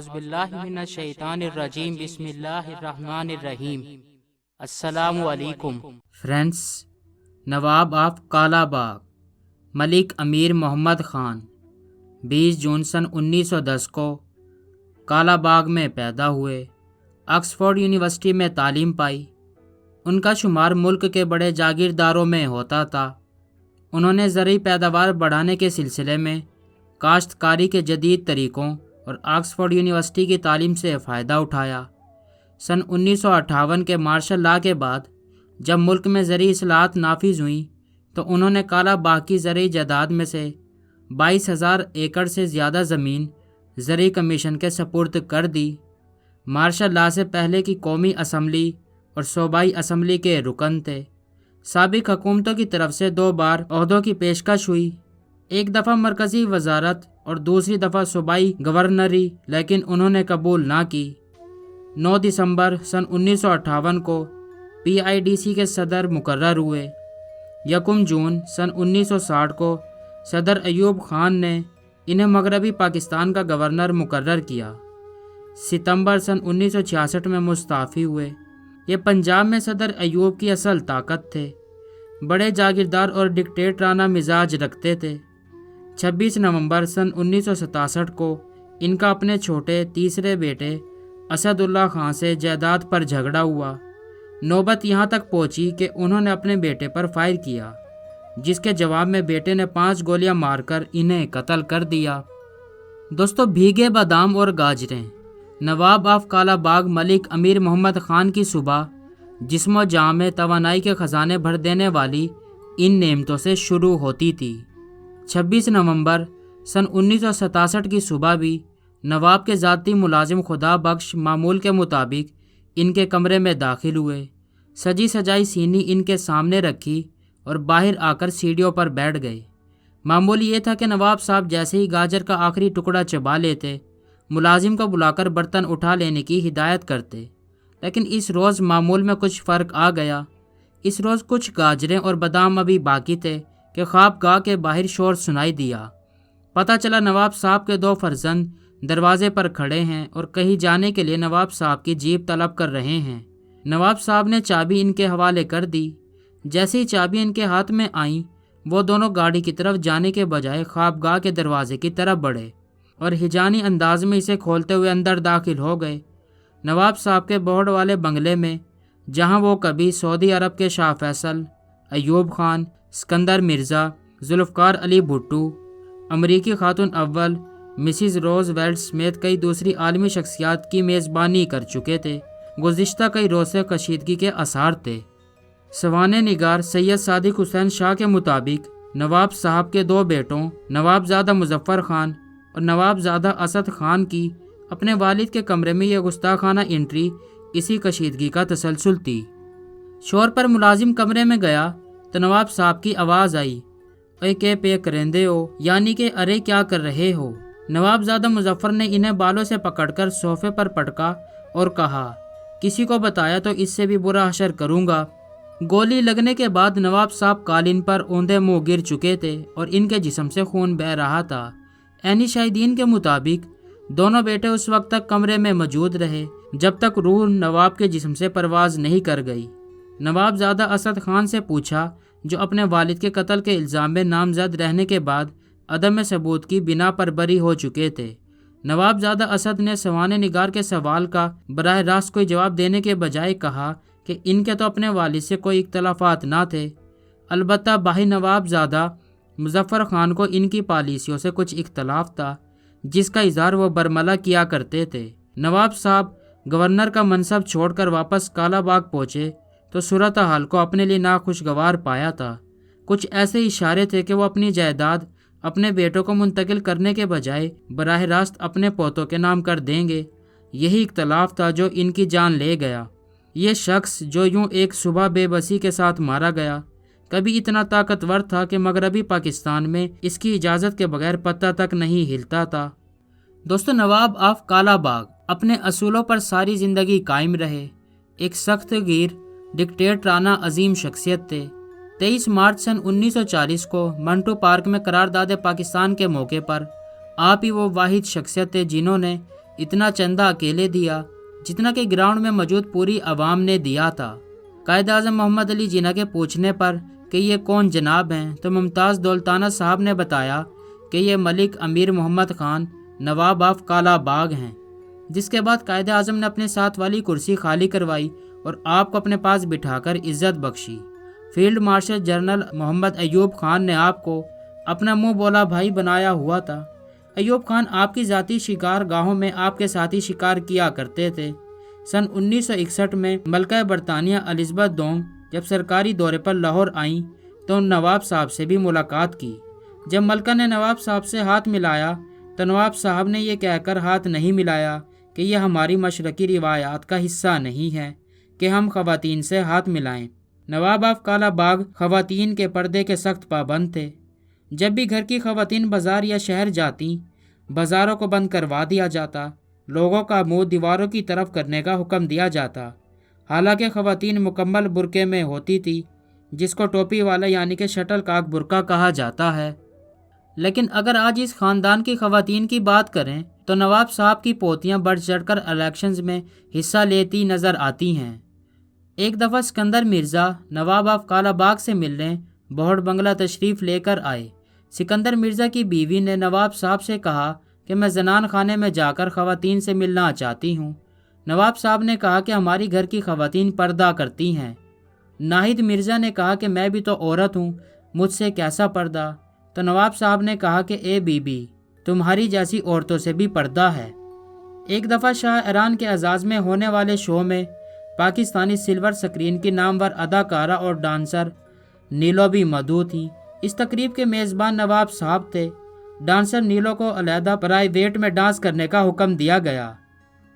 اعوذ باللہ من الشیطان الرجیم بسم اللہ الرحمن الرحیم۔ السلام علیکم friends, Nawab of Kala Bagh ملک امیر محمد خان 20 جون سن 1910 کو کالا باغ میں پیدا ہوئے۔ آکسفورڈ یونیورسٹی میں تعلیم پائی۔ ان کا شمار ملک کے بڑے جاگیرداروں میں ہوتا تھا۔ انہوں نے زرعی پیداوار بڑھانے کے سلسلے میں کاشتکاری کے جدید طریقوں اور آکسفورڈ یونیورسٹی کی تعلیم سے فائدہ اٹھایا۔ سن 1958 کے مارشل لاء کے بعد جب ملک میں زرعی اصلاحات نافذ ہوئیں تو انہوں نے کالا باغ کی زرعی جائیداد میں سے 22,000 ایکڑ سے زیادہ زمین زرعی کمیشن کے سپرد کر دی۔ مارشل لاء سے پہلے کی قومی اسمبلی اور صوبائی اسمبلی کے رکن تھے۔ سابق حکومتوں کی طرف سے 2 بار عہدوں کی پیشکش ہوئی، ایک دفعہ مرکزی وزارت اور دوسری دفعہ صوبائی گورنری، لیکن انہوں نے قبول نہ کی۔ 9 دسمبر سن 1958 کو PIDC کے صدر مقرر ہوئے۔ 1 جون سن 1960 کو صدر ایوب خان نے انہیں مغربی پاکستان کا گورنر مقرر کیا۔ ستمبر سن 1966 میں مستعفی ہوئے۔ یہ پنجاب میں صدر ایوب کی اصل طاقت تھے۔ بڑے جاگیردار اور ڈکٹیٹرانہ مزاج رکھتے تھے۔ 26 نومبر سن 1967 کو ان کا اپنے چھوٹے تیسرے بیٹے اسد اللہ خان سے جائیداد پر جھگڑا ہوا۔ نوبت یہاں تک پہنچی کہ انہوں نے اپنے بیٹے پر فائر کیا، جس کے جواب میں بیٹے نے 5 گولیاں مار کر انہیں قتل کر دیا۔ دوستو، بھیگے بادام اور گاجریں، نواب آف کالا باغ ملک امیر محمد خان کی صبح جسم و جاں میں توانائی کے خزانے بھر دینے والی ان نعمتوں سے شروع ہوتی تھی۔ 26 نومبر سن 1967 کی صبح بھی نواب کے ذاتی ملازم خدا بخش معمول کے مطابق ان کے کمرے میں داخل ہوئے۔ سجی سجائی سینی ان کے سامنے رکھی اور باہر آ کر سیڑھیوں پر بیٹھ گئے۔ معمول یہ تھا کہ نواب صاحب جیسے ہی گاجر کا آخری ٹکڑا چبا لیتے، ملازم کو بلا کر برتن اٹھا لینے کی ہدایت کرتے، لیکن اس روز معمول میں کچھ فرق آ گیا۔ اس روز کچھ گاجریں اور بادام ابھی باقی تھے کہ خواب گاہ کے باہر شور سنائی دیا۔ پتہ چلا نواب صاحب کے 2 فرزند دروازے پر کھڑے ہیں اور کہیں جانے کے لیے نواب صاحب کی جیپ طلب کر رہے ہیں۔ نواب صاحب نے چابی ان کے حوالے کر دی۔ جیسے ہی چابی ان کے ہاتھ میں آئیں، وہ دونوں گاڑی کی طرف جانے کے بجائے خواب گاہ کے دروازے کی طرف بڑھے اور ہجانی انداز میں اسے کھولتے ہوئے اندر داخل ہو گئے۔ نواب صاحب کے بورڈ والے بنگلے میں، جہاں وہ کبھی سعودی عرب کے شاہ فیصل، ایوب خان، اسکندر مرزا، ذوالفقار علی بھٹو، امریکی خاتون اول مسز روز ویلٹ سمیت کئی دوسری عالمی شخصیات کی میزبانی کر چکے تھے، گزشتہ کئی روز سے کشیدگی کے آثار تھے۔ سوانح نگار سید صادق حسین شاہ کے مطابق نواب صاحب کے 2 بیٹوں نواب زادہ مظفر خان اور نواب زادہ اسد خان کی اپنے والد کے کمرے میں یہ گستاخانہ انٹری اسی کشیدگی کا تسلسل تھی۔ شور پر ملازم کمرے میں گیا تو نواب صاحب کی آواز آئی، اے کے پے کرندے ہو، یعنی کہ ارے کیا کر رہے ہو۔ نواب زادہ مظفر نے انہیں بالوں سے پکڑ کر صوفے پر پٹکا اور کہا، کسی کو بتایا تو اس سے بھی برا حشر کروں گا۔ گولی لگنے کے بعد نواب صاحب قالین پر اوندے منہ گر چکے تھے اور ان کے جسم سے خون بہہ رہا تھا۔ عینی شاہدین کے مطابق دونوں بیٹے اس وقت تک کمرے میں موجود رہے جب تک روح نواب کے جسم سے پرواز نہیں کر گئی۔ نواب زادہ اسد خان سے پوچھا، جو اپنے والد کے قتل کے الزام میں نامزد رہنے کے بعد عدم ثبوت کی بنا پر بری ہو چکے تھے۔ نواب زادہ اسد نے سوانح نگار کے سوال کا براہ راست کوئی جواب دینے کے بجائے کہا کہ ان کے تو اپنے والد سے کوئی اختلافات نہ تھے، البتہ بھائی نواب زادہ مظفر خان کو ان کی پالیسیوں سے کچھ اختلاف تھا، جس کا اظہار وہ برملا کیا کرتے تھے۔ نواب صاحب گورنر کا منصب چھوڑ کر واپس کالا باغ پہنچے تو صورتحال کو اپنے لیے ناخوشگوار پایا تھا۔ کچھ ایسے اشارے تھے کہ وہ اپنی جائیداد اپنے بیٹوں کو منتقل کرنے کے بجائے براہ راست اپنے پوتوں کے نام کر دیں گے۔ یہی اختلاف تھا جو ان کی جان لے گیا۔ یہ شخص جو یوں ایک صبح بے بسی کے ساتھ مارا گیا، کبھی اتنا طاقتور تھا کہ مغربی پاکستان میں اس کی اجازت کے بغیر پتہ تک نہیں ہلتا تھا۔ دوستو، نواب آف کالا باغ اپنے اصولوں پر ساری زندگی قائم رہے۔ ایک سخت گیر ڈکٹیٹرانہ عظیم شخصیت تھے۔ 23 مارچ سن 1940 کو منٹو پارک میں قرارداد پاکستان کے موقع پر آپ ہی وہ واحد شخصیت تھے جنہوں نے اتنا چندہ اکیلے دیا جتنا کہ گراؤنڈ میں موجود پوری عوام نے دیا تھا۔ قائد اعظم محمد علی جناح کے پوچھنے پر کہ یہ کون جناب ہیں تو ممتاز دولتانہ صاحب نے بتایا کہ یہ ملک امیر محمد خان نواب آف کالا باغ ہیں، جس کے بعد قائد اعظم نے اپنے ساتھ والی کرسی خالی کروائی اور آپ کو اپنے پاس بٹھا کر عزت بخشی۔ فیلڈ مارشل جنرل محمد ایوب خان نے آپ کو اپنا منہ بولا بھائی بنایا ہوا تھا۔ ایوب خان آپ کی ذاتی شکار گاہوں میں آپ کے ساتھی شکار کیا کرتے تھے۔ سن 1961 میں ملکہ برطانیہ الزبتھ دوم جب سرکاری دورے پر لاہور آئیں تو نواب صاحب سے بھی ملاقات کی۔ جب ملکہ نے نواب صاحب سے ہاتھ ملایا تو نواب صاحب نے یہ کہہ کر ہاتھ نہیں ملایا کہ یہ ہماری مشرقی روایات کا حصہ نہیں ہے کہ ہم خواتین سے ہاتھ ملائیں۔ نواب آف کالا باغ خواتین کے پردے کے سخت پابند تھے۔ جب بھی گھر کی خواتین بازار یا شہر جاتیں، بازاروں کو بند کروا دیا جاتا، لوگوں کا منہ دیواروں کی طرف کرنے کا حکم دیا جاتا۔ حالانکہ خواتین مکمل برقعے میں ہوتی تھی، جس کو ٹوپی والا یعنی کہ شٹل کاک برقع کہا جاتا ہے۔ لیکن اگر آج اس خاندان کی خواتین کی بات کریں تو نواب صاحب کی پوتیاں بڑھ چڑھ کر الیکشنز میں حصہ لیتی نظر آتی ہیں۔ ایک دفعہ سکندر مرزا نواب آف کالا باغ سے ملنے بہڑ بنگلہ تشریف لے کر آئے۔ سکندر مرزا کی بیوی نے نواب صاحب سے کہا کہ میں زنان خانے میں جا کر خواتین سے ملنا چاہتی ہوں۔ نواب صاحب نے کہا کہ ہماری گھر کی خواتین پردہ کرتی ہیں۔ ناہید مرزا نے کہا کہ میں بھی تو عورت ہوں، مجھ سے کیسا پردہ؟ تو نواب صاحب نے کہا کہ اے بی بی، تمہاری جیسی عورتوں سے بھی پردہ ہے۔ ایک دفعہ شاہ ایران کے اعزاز میں ہونے والے شو میں پاکستانی سلور سکرین کی نامور اداکارہ اور ڈانسر نیلو بھی مدعو تھیں۔ اس تقریب کے میزبان نواب صاحب تھے۔ ڈانسر نیلو کو علیحدہ پرائیویٹ میں ڈانس کرنے کا حکم دیا گیا۔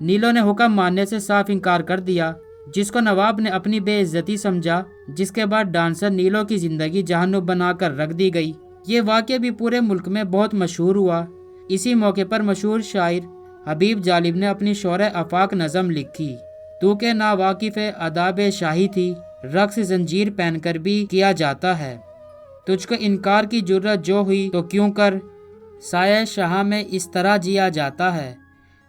نیلو نے حکم ماننے سے صاف انکار کر دیا، جس کو نواب نے اپنی بے عزتی سمجھا، جس کے بعد ڈانسر نیلو کی زندگی جہنم بنا کر رکھ دی گئی۔ یہ واقعہ بھی پورے ملک میں بہت مشہور ہوا۔ اسی موقع پر مشہور شاعر حبیب جالب نے اپنی شورِ آفاق نظم لکھی: تو کہ نا واقف آداب شاہی تھی، رقص زنجیر پہن کر بھی کیا جاتا ہے، تجھ کو انکار کی جرت جو ہوئی تو کیوں کر، سایہ شاہ میں اس طرح جیا جاتا ہے۔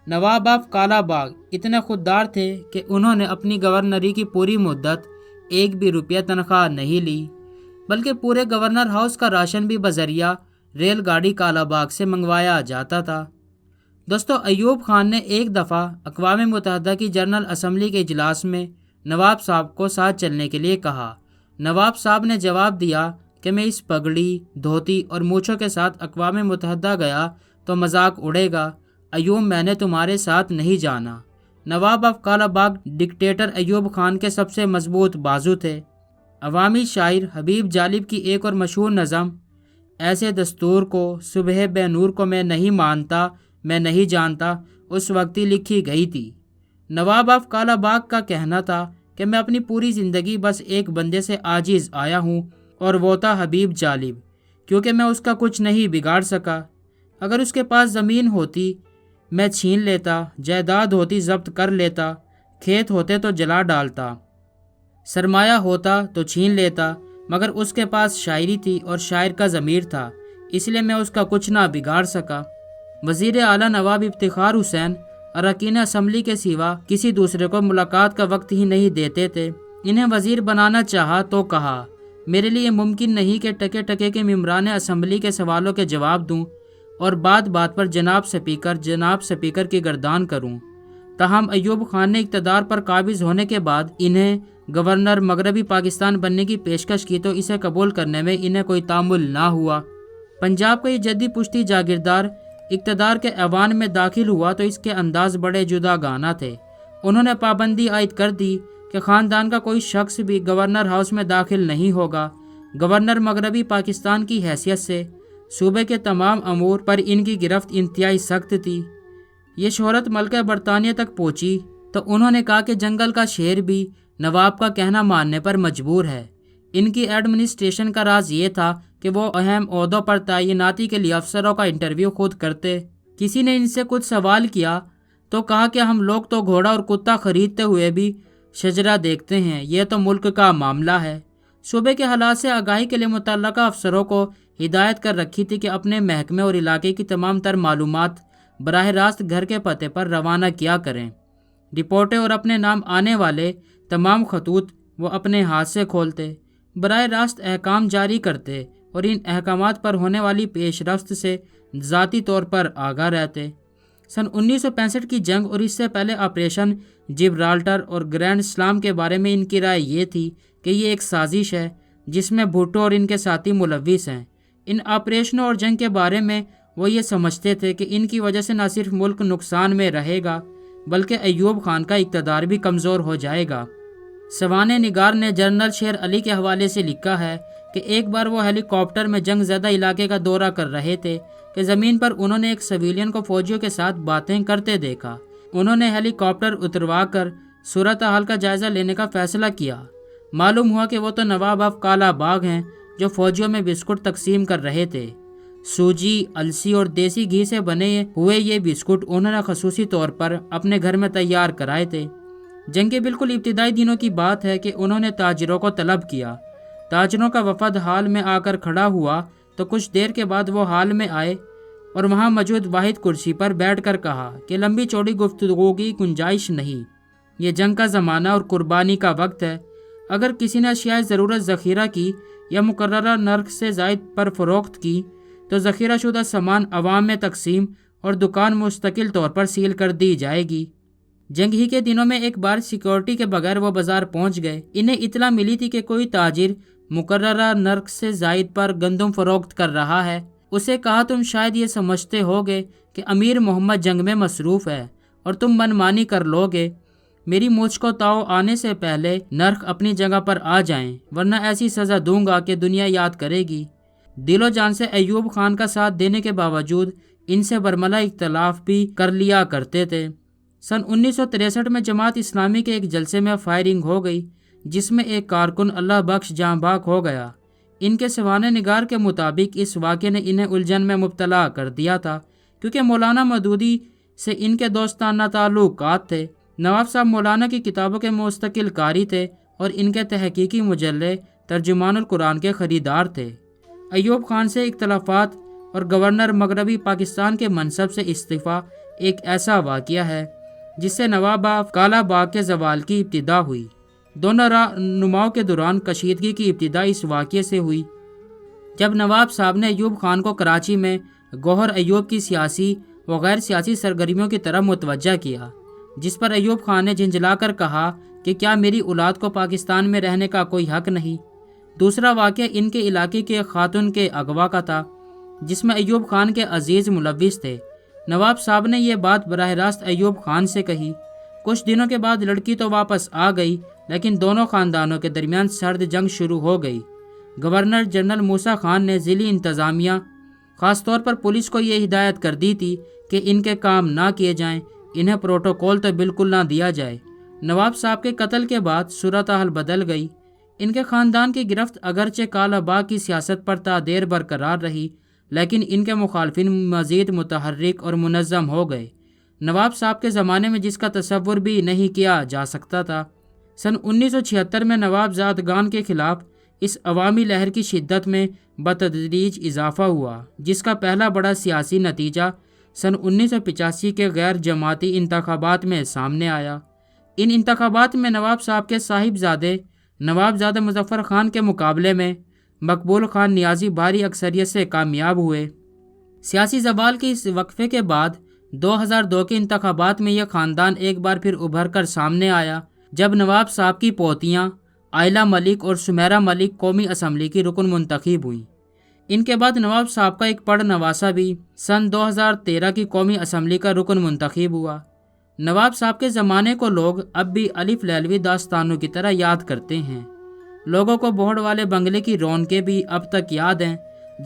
نواب آف کالا باغ اتنے خوددار تھے کہ انہوں نے اپنی گورنری کی پوری مدت ایک بھی روپیہ تنخواہ نہیں لی، بلکہ پورے گورنر ہاؤس کا راشن بھی بذریعہ ریل گاڑی کالا باغ سے منگوایا جاتا تھا۔ دوستو، ایوب خان نے ایک دفعہ اقوام متحدہ کی جنرل اسمبلی کے اجلاس میں نواب صاحب کو ساتھ چلنے کے لیے کہا۔ نواب صاحب نے جواب دیا کہ میں اس پگڑی، دھوتی اور مونچھوں کے ساتھ اقوام متحدہ گیا تو مذاق اڑے گا۔ ایوب، میں نے تمہارے ساتھ نہیں جانا۔ نواب آف کالا باغ ڈکٹیٹر ایوب خان کے سب سے مضبوط بازو تھے۔ عوامی شاعر حبیب جالب کی ایک اور مشہور نظم ایسے دستور کو صبح بے نور کو میں نہیں مانتا، میں نہیں جانتا، اس وقت ہی لکھی گئی تھی۔ نواب آف کالا باغ کا کہنا تھا کہ میں اپنی پوری زندگی بس ایک بندے سے عاجز آیا ہوں اور وہ تھا حبیب جالب، کیونکہ میں اس کا کچھ نہیں بگاڑ سکا۔ اگر اس کے پاس زمین ہوتی میں چھین لیتا، جائیداد ہوتی ضبط کر لیتا، کھیت ہوتے تو جلا ڈالتا، سرمایہ ہوتا تو چھین لیتا، مگر اس کے پاس شاعری تھی اور شاعر کا ضمیر تھا، اس لیے میں اس کا کچھ نہ بگاڑ سکا۔ وزیر اعلیٰ نواب افتخار حسین اراکین اسمبلی کے سوا کسی دوسرے کو ملاقات کا وقت ہی نہیں دیتے تھے۔ انہیں وزیر بنانا چاہا تو کہا، میرے لیے ممکن نہیں کہ ٹکے ٹکے کے ممبران اسمبلی کے سوالوں کے جواب دوں اور بات بات پر جناب سپیکر کی گردان کروں۔ تاہم ایوب خان نے اقتدار پر قابض ہونے کے بعد انہیں گورنر مغربی پاکستان بننے کی پیشکش کی تو اسے قبول کرنے میں انہیں کوئی تعامل نہ ہوا۔ پنجاب کا یہ جدی پشتی جاگیردار اقتدار کے ایوان میں داخل ہوا تو اس کے انداز بڑے جدا گانا تھے۔ انہوں نے پابندی عائد کر دی کہ خاندان کا کوئی شخص بھی گورنر ہاؤس میں داخل نہیں ہوگا۔ گورنر مغربی پاکستان کی حیثیت سے صوبے کے تمام امور پر ان کی گرفت انتہائی سخت تھی۔ یہ شہرت ملکہ برطانیہ تک پہنچی تو انہوں نے کہا کہ جنگل کا شیر بھی نواب کا کہنا ماننے پر مجبور ہے۔ ان کی ایڈمنسٹریشن کا راز یہ تھا کہ وہ اہم عہدوں پر تعیناتی کے لیے افسروں کا انٹرویو خود کرتے۔ کسی نے ان سے کچھ سوال کیا تو کہا کہ ہم لوگ تو گھوڑا اور کتا خریدتے ہوئے بھی شجرہ دیکھتے ہیں، یہ تو ملک کا معاملہ ہے۔ صوبے کے حالات سے آگاہی کے لیے متعلقہ افسروں کو ہدایت کر رکھی تھی کہ اپنے محکمے اور علاقے کی تمام تر معلومات براہ راست گھر کے پتے پر روانہ کیا کریں۔ رپورٹیں اور اپنے نام آنے والے تمام خطوط وہ اپنے ہاتھ سے کھولتے، براہ راست احکام جاری کرتے اور ان احکامات پر ہونے والی پیش رفت سے ذاتی طور پر آگاہ رہتے۔ سن 1965 کی جنگ اور اس سے پہلے آپریشن جبرالٹر اور گرینڈ اسلام کے بارے میں ان کی رائے یہ تھی کہ یہ ایک سازش ہے جس میں بھٹو اور ان کے ساتھی ملوث ہیں۔ ان آپریشنوں اور جنگ کے بارے میں وہ یہ سمجھتے تھے کہ ان کی وجہ سے نہ صرف ملک نقصان میں رہے گا بلکہ ایوب خان کا اقتدار بھی کمزور ہو جائے گا۔ سوانح نگار نے جنرل شیر علی کے حوالے سے لکھا ہے کہ ایک بار وہ ہیلی کاپٹر میں جنگ زدہ علاقے کا دورہ کر رہے تھے کہ زمین پر انہوں نے ایک سویلین کو فوجیوں کے ساتھ باتیں کرتے دیکھا۔ انہوں نے ہیلی کاپٹر اتروا کر صورتحال کا جائزہ لینے کا فیصلہ کیا۔ معلوم ہوا کہ وہ تو نواب آف کالا باغ ہیں جو فوجیوں میں بسکٹ تقسیم کر رہے تھے۔ سوجی، السی اور دیسی گھی سے بنے ہوئے یہ بسکٹ انہوں نے خصوصی طور پر اپنے گھر میں تیار کرائے تھے۔ جنگ کے بالکل ابتدائی دنوں کی بات ہے کہ انہوں نے تاجروں کو طلب کیا۔ تاجروں کا وفد ہال میں آ کر کھڑا ہوا تو کچھ دیر کے بعد وہ ہال میں آئے اور وہاں موجود واحد کرسی پر بیٹھ کر کہا کہ لمبی چوڑی گفتگو کی گنجائش نہیں، یہ جنگ کا زمانہ اور قربانی کا وقت ہے۔ اگر کسی نے اشیاء ضرورت ذخیرہ کی یا مقررہ نرخ سے زائد پر فروخت کی تو ذخیرہ شدہ سامان عوام میں تقسیم اور دکان مستقل طور پر سیل کر دی جائے گی۔ جنگ ہی کے دنوں میں ایک بار سیکورٹی کے بغیر وہ بازار پہنچ گئے۔ انہیں اطلاع ملی تھی کہ کوئی تاجر مقررہ نرخ سے زائد پر گندم فروخت کر رہا ہے۔ اسے کہا تم شاید یہ سمجھتے ہوگے کہ امیر محمد جنگ میں مصروف ہے اور تم منمانی کر لوگے، میری مجھ کو تاؤ آنے سے پہلے نرخ اپنی جگہ پر آ جائیں ورنہ ایسی سزا دوں گا کہ دنیا یاد کرے گی۔ دل و جان سے ایوب خان کا ساتھ دینے کے باوجود ان سے برملا اختلاف بھی کر لیا کرتے تھے۔ سن 1963 میں جماعت اسلامی کے ایک جلسے میں فائرنگ ہو گئی جس میں ایک کارکن اللہ بخش جاں بحق ہو گیا۔ ان کے سوانح نگار کے مطابق اس واقعے نے انہیں الجھن میں مبتلا کر دیا تھا کیونکہ مولانا مودودی سے ان کے دوستانہ تعلقات تھے۔ نواب صاحب مولانا کی کتابوں کے مستقل قاری تھے اور ان کے تحقیقی مجلے ترجمان القرآن کے خریدار تھے۔ ایوب خان سے اختلافات اور گورنر مغربی پاکستان کے منصب سے استعفیٰ ایک ایسا واقعہ ہے جس سے نواب آف کالا باغ کے زوال کی ابتدا ہوئی۔ دونوں رہنماؤں کے دوران کشیدگی کی ابتدا اس واقعے سے ہوئی جب نواب صاحب نے ایوب خان کو کراچی میں گوہر ایوب کی سیاسی و غیر سیاسی سرگرمیوں کی طرف متوجہ کیا، جس پر ایوب خان نے جھنجھلا کر کہا کہ کیا میری اولاد کو پاکستان میں رہنے کا کوئی حق نہیں۔ دوسرا واقعہ ان کے علاقے کے خاتون کے اغوا کا تھا جس میں ایوب خان کے عزیز ملوث تھے۔ نواب صاحب نے یہ بات براہ راست ایوب خان سے کہی۔ کچھ دنوں کے بعد لڑکی تو واپس آ گئی لیکن دونوں خاندانوں کے درمیان سرد جنگ شروع ہو گئی۔ گورنر جنرل موسیٰ خان نے ضلعی انتظامیہ خاص طور پر پولیس کو یہ ہدایت کر دی تھی کہ ان کے کام نہ کیے جائیں، انہیں پروٹوکول تو بالکل نہ دیا جائے۔ نواب صاحب کے قتل کے بعد صورتحال بدل گئی۔ ان کے خاندان کی گرفت اگرچہ کالا باغ کی سیاست پر تا دیر برقرار رہی لیکن ان کے مخالفین مزید متحرک اور منظم ہو گئے، نواب صاحب کے زمانے میں جس کا تصور بھی نہیں کیا جا سکتا تھا۔ سن 1976 میں نواب زادگان کے خلاف اس عوامی لہر کی شدت میں بتدریج اضافہ ہوا جس کا پہلا بڑا سیاسی نتیجہ سن 1985 کے غیر جماعتی انتخابات میں سامنے آیا۔ ان انتخابات میں نواب صاحب کے صاحبزادے نواب زادہ مظفر خان کے مقابلے میں مقبول خان نیازی بھاری اکثریت سے کامیاب ہوئے۔ سیاسی زوال کے اس وقفے کے بعد 2002 کے انتخابات میں یہ خاندان ایک بار پھر ابھر کر سامنے آیا جب نواب صاحب کی پوتیاں عائلہ ملک اور سمیرہ ملک قومی اسمبلی کی رکن منتخب ہوئیں۔ ان کے بعد نواب صاحب کا ایک پڑ نواسہ بھی سن 2013 کی قومی اسمبلی کا رکن منتخب ہوا۔ نواب صاحب کے زمانے کو لوگ اب بھی الف لیلوی داستانوں کی طرح یاد کرتے ہیں۔ لوگوں کو بوہڑ والے بنگلے کی رونقیں بھی اب تک یاد ہیں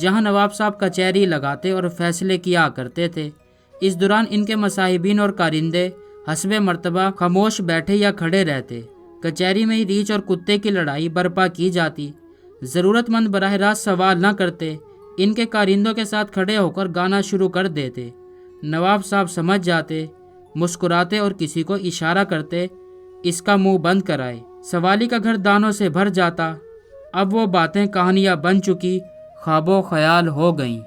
جہاں نواب صاحب کچہری لگاتے اور فیصلے کیا کرتے تھے۔ اس دوران ان کے مصاحبین اور کارندے حسب مرتبہ خاموش بیٹھے یا کھڑے رہتے۔ کچہری میں ہی ریچھ اور کتے کی لڑائی برپا کی جاتی۔ ضرورت مند براہ راست سوال نہ کرتے، ان کے کارندوں کے ساتھ کھڑے ہو کر گانا شروع کر دیتے۔ نواب صاحب سمجھ جاتے، مسکراتے اور کسی کو اشارہ کرتے اس کا منہ بند کرائے۔ سوالی کا گھر دانوں سے بھر جاتا۔ اب وہ باتیں کہانیاں بن چکی، خواب و خیال ہو گئیں۔